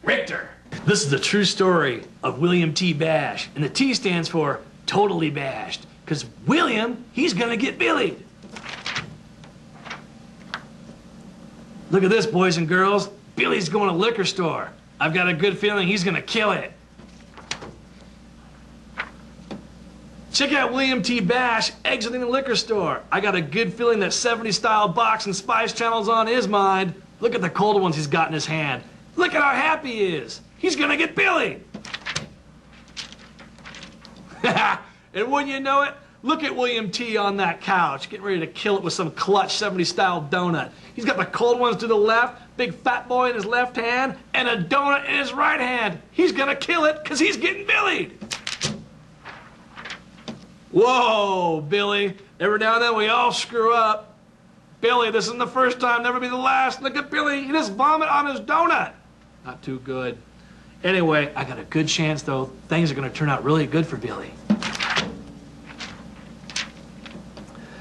Richter. This is the true story of William T. Bash, and the T stands for totally bashed, because William, he's gonna get Billied. Look at this, boys and girls. Billy's going to liquor store. I've got a good feeling he's gonna kill it. Check out William T. Bash exiting the liquor store. I got a good feeling that 70s style box and spice channel's on his mind. Look at the cold ones he's got in his hand. Look at how happy he is. He's gonna get Billy. And wouldn't you know it, look at William T. on that couch, getting ready to kill it with some clutch 70s style donut. He's got the cold ones to the left, big fat boy in his left hand, and a donut in his right hand. He's gonna kill it because he's getting Billied. Whoa, Billy. Every now and then we all screw up. Billy, this isn't the first time, never be the last. Look at Billy, he just vomit on his donut. Not too good. Anyway, I got a good chance, though. Things are gonna turn out really good for Billy.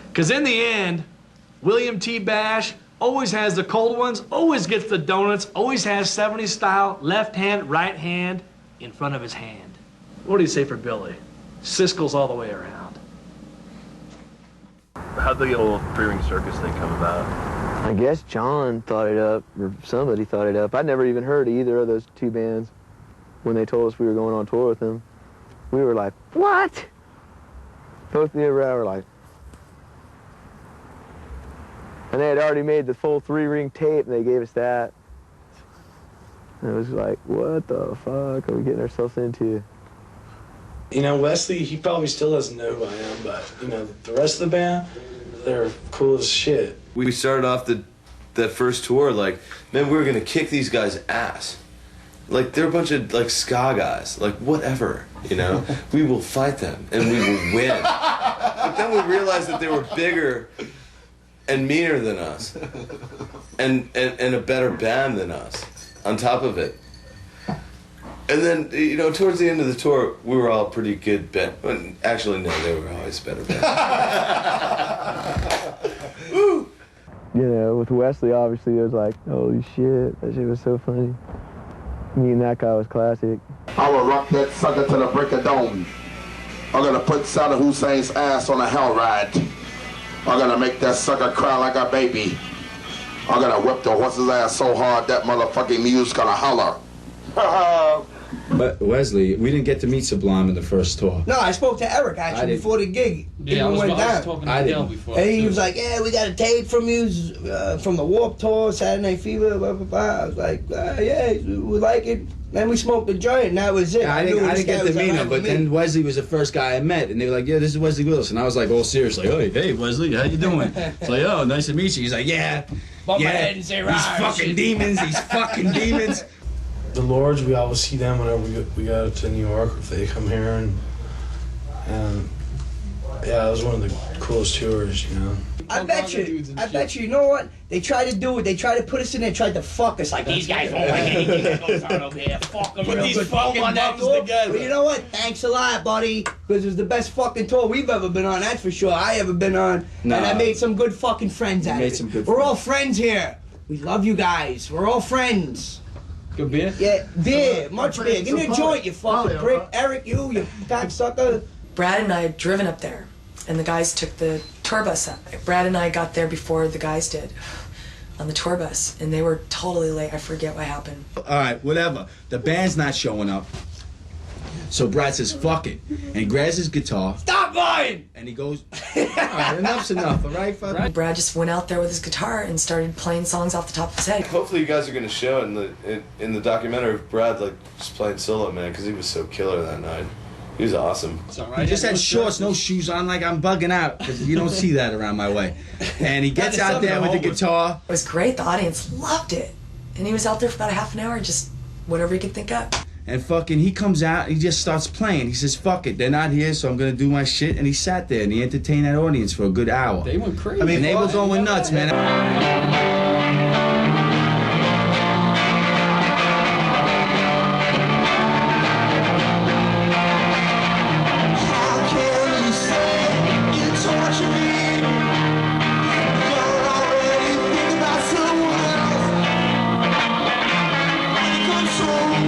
Because in the end, William T. Bash always has the cold ones, always gets the donuts, always has 70s style left hand, right hand in front of his hand. What do you say for Billy? Siskel's all the way around. How'd the old three-ring circus thing come about? I guess John thought it up, or somebody thought it up. I'd never even heard of either of those two bands when they told us we were going on tour with them. We were like, what? Both me and Brad were like, and they had already made the full three-ring tape, and they gave us that. And it was like, what the fuck are we getting ourselves into? You know, Wesley, he probably still doesn't know who I am, but, you know, the rest of the band, they're cool as shit. We started off that first tour like, man, we were gonna kick these guys' ass. Like, they're a bunch of, like, ska guys. Like, whatever, you know? We will fight them, and we will win. But then we realized that they were bigger and meaner than us. And a better band than us, on top of it. And then, you know, towards the end of the tour, we were all pretty good band. Well, actually, no, they were always better band. You know, with Wesley, obviously, it was like, holy shit, that shit was so funny. Me and that guy was classic. I will rock that sucker to the break of dawn. I'm gonna put Saddam Hussein's ass on a hell ride. I'm gonna make that sucker cry like a baby. I'm gonna whip the horse's ass so hard that motherfucking mule's gonna holler. But Wesley, we didn't get to meet Sublime in the first tour. No, I spoke to Eric actually before the gig. Yeah, I was talking to Dale before. And he was like, "Yeah, we got a tape from you from the Warped Tour, Saturday Night Fever, blah blah blah." I was like, "Yeah, we like it." Then we smoked a joint, and that was it. Yeah, I didn't get to meet him, but then Wesley was the first guy I met, and they were like, "Yeah, this is Wesley Wilson." I was like, "Oh, seriously, hey Wesley, how you doing?" It's like, "Oh, nice to meet you." He's like, "Yeah, Bump my head and say, these fucking demons, these fucking demons." The Lords, we always see them whenever we go to New York, if they come here, and yeah, it was one of the coolest tours, you know. I bet you, you know what? They tried to do it. They tried to put us in there, tried to fuck us. Like, these guys won't like anything that goes on over here. Fuck them. Put these fucking bums together. But you know what? Thanks a lot, buddy. Because it was the best fucking tour we've ever been on, that's for sure. I ever been on. Nah. And I made some good fucking friends out of it. We're all friends here. We love you guys. We're all friends. Good beer? Yeah, beer. Much beer. Give me a joint, you fucking prick. Eric, you cocksucker. Brad and I had driven up there, and the guys took the tour bus up. Brad and I got there before the guys did on the tour bus, and they were totally late. I forget what happened. All right, whatever. The band's not showing up. So Brad says, fuck it. And he grabs his guitar. Stop lying! And he goes, all right, enough's enough, all right? Brad just went out there with his guitar and started playing songs off the top of his head. Hopefully you guys are going to show in the documentary of Brad, like, just playing solo, man, because he was so killer that night. He was awesome. He just had shorts, no shoes on, like I'm bugging out, because you don't see that around my way. And he gets out there with the guitar. It was great. The audience loved it. And he was out there for about a half an hour, just whatever he could think up. And fucking, he comes out, he just starts playing. He says, fuck it, they're not here, so I'm gonna do my shit. And he sat there and he entertained that audience for a good hour. They went crazy. I mean, they were going nuts, man. Control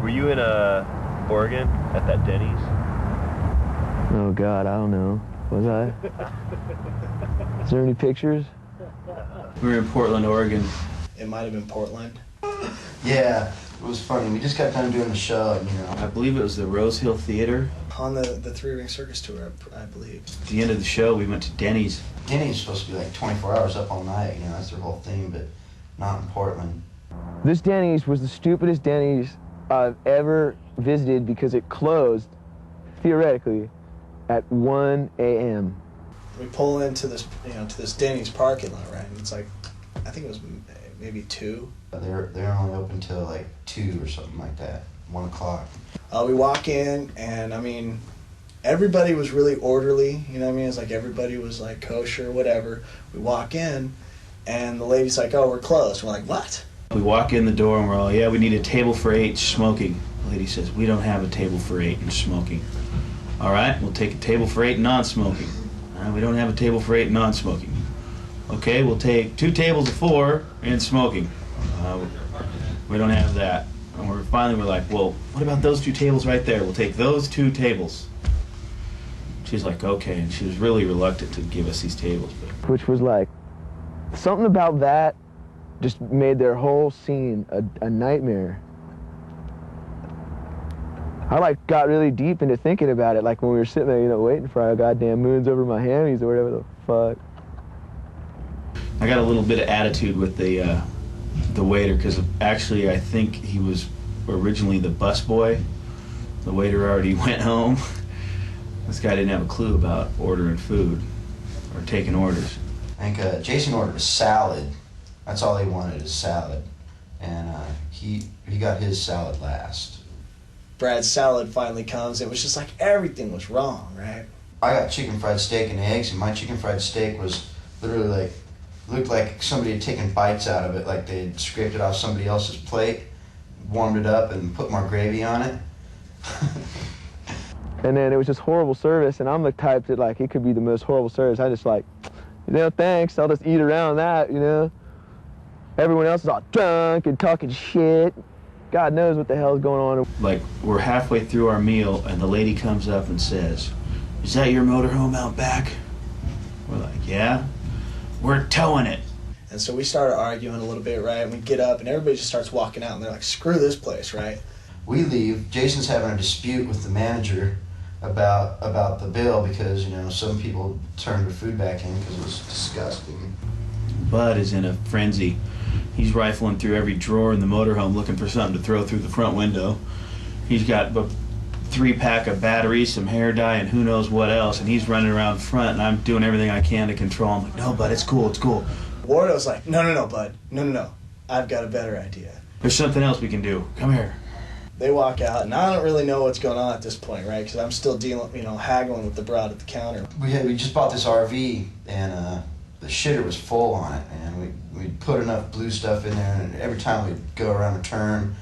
Were you in Oregon at that Denny's? Oh God, I don't know. Was I? Is there any pictures? We were in Portland, Oregon. It might have been Portland. Yeah, it was funny. We just got done doing the show, and, you know. I believe it was the Rose Hill Theater. On the Three-Ring Circus tour, I believe. At the end of the show, we went to Denny's. Denny's supposed to be like 24 hours up all night, you know, that's their whole thing, but not in Portland. This Denny's was the stupidest Denny's I've ever visited because it closed, theoretically, at 1 a.m. We pull into this, to this Denny's parking lot, right? And it's like, I think it was maybe 2. They're only open till like 2 or something like that, 1 o'clock. We walk in, and I mean, everybody was really orderly, you know what I mean? It's like everybody was like kosher, whatever. We walk in, and the lady's like, "Oh, we're closed." We're like, "What?" We walk in the door and we're all, "Yeah, we need a table for 8 smoking." The lady says, "We don't have a table for 8 and smoking." "All right, we'll take a table for 8 non-smoking." "We don't have a table for 8 non-smoking." "Okay, we'll take 2 tables of 4 and smoking." "We don't have that." And we're like, "Well, what about those 2 tables right there? We'll take those 2 tables." She's like, "Okay," and she was really reluctant to give us these tables. But Which was like, something about that just made their whole scene a nightmare. I like got really deep into thinking about it, like when we were sitting there, waiting for our goddamn moons over my hammies or whatever the fuck. I got a little bit of attitude with the waiter, because actually I think he was originally the busboy. The waiter already went home. This guy didn't have a clue about ordering food or taking orders. I think Jason ordered a salad. That's all he wanted, is salad. And he got his salad last. Brad's salad finally comes. It was just like everything was wrong, right? I got chicken fried steak and eggs, and my chicken fried steak was literally like, looked like somebody had taken bites out of it, like they had scraped it off somebody else's plate, warmed it up, and put more gravy on it. And then it was just horrible service, and I'm the type that, like, it could be the most horrible service. I just like, thanks, I'll just eat around that, Everyone else is all drunk and talking shit. God knows what the hell is going on. Like, we're halfway through our meal, and the lady comes up and says, "Is that your motorhome out back?" We're like, "Yeah." "We're towing it." And so we started arguing a little bit, right? And we get up, and everybody just starts walking out, and they're like, "Screw this place," right? We leave. Jason's having a dispute with the manager about the bill because, some people turned their food back in because it was disgusting. Bud is in a frenzy. He's rifling through every drawer in the motorhome looking for something to throw through the front window. He's got a 3-pack of batteries, some hair dye, and who knows what else, and he's running around front, and I'm doing everything I can to control him. Like, "No, Bud, it's cool, it's cool." Wardo's like, no, Bud. No. I've got a better idea. "There's something else we can do. Come here." They walk out, and I don't really know what's going on at this point, right? Because I'm still dealing, haggling with the broad at the counter. We just bought this RV, and the shitter was full on it, and we put enough blue stuff in there, and every time we'd go around a turn,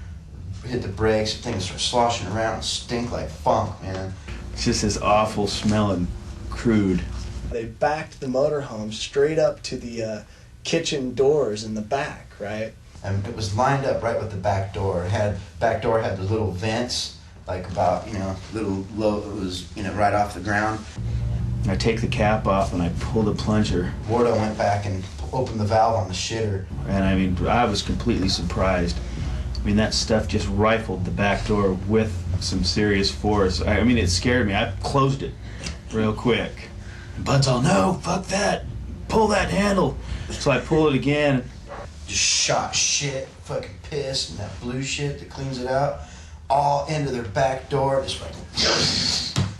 hit the brakes, things start sloshing around and stink like funk, man. It's just this awful smelling crude. They backed the motorhome straight up to the kitchen doors in the back, right? And it was lined up right with the back door. Back door had the little vents, like about, little low, it was, right off the ground. I take the cap off and I pull the plunger. Wardo went back and opened the valve on the shitter. And I was completely surprised. That stuff just rifled the back door with some serious force. It scared me. I closed it real quick. And Bud's all, "No, fuck that. Pull that handle." So I pull it again. Just shot shit, fucking piss, and that blue shit that cleans it out, all into their back door, just like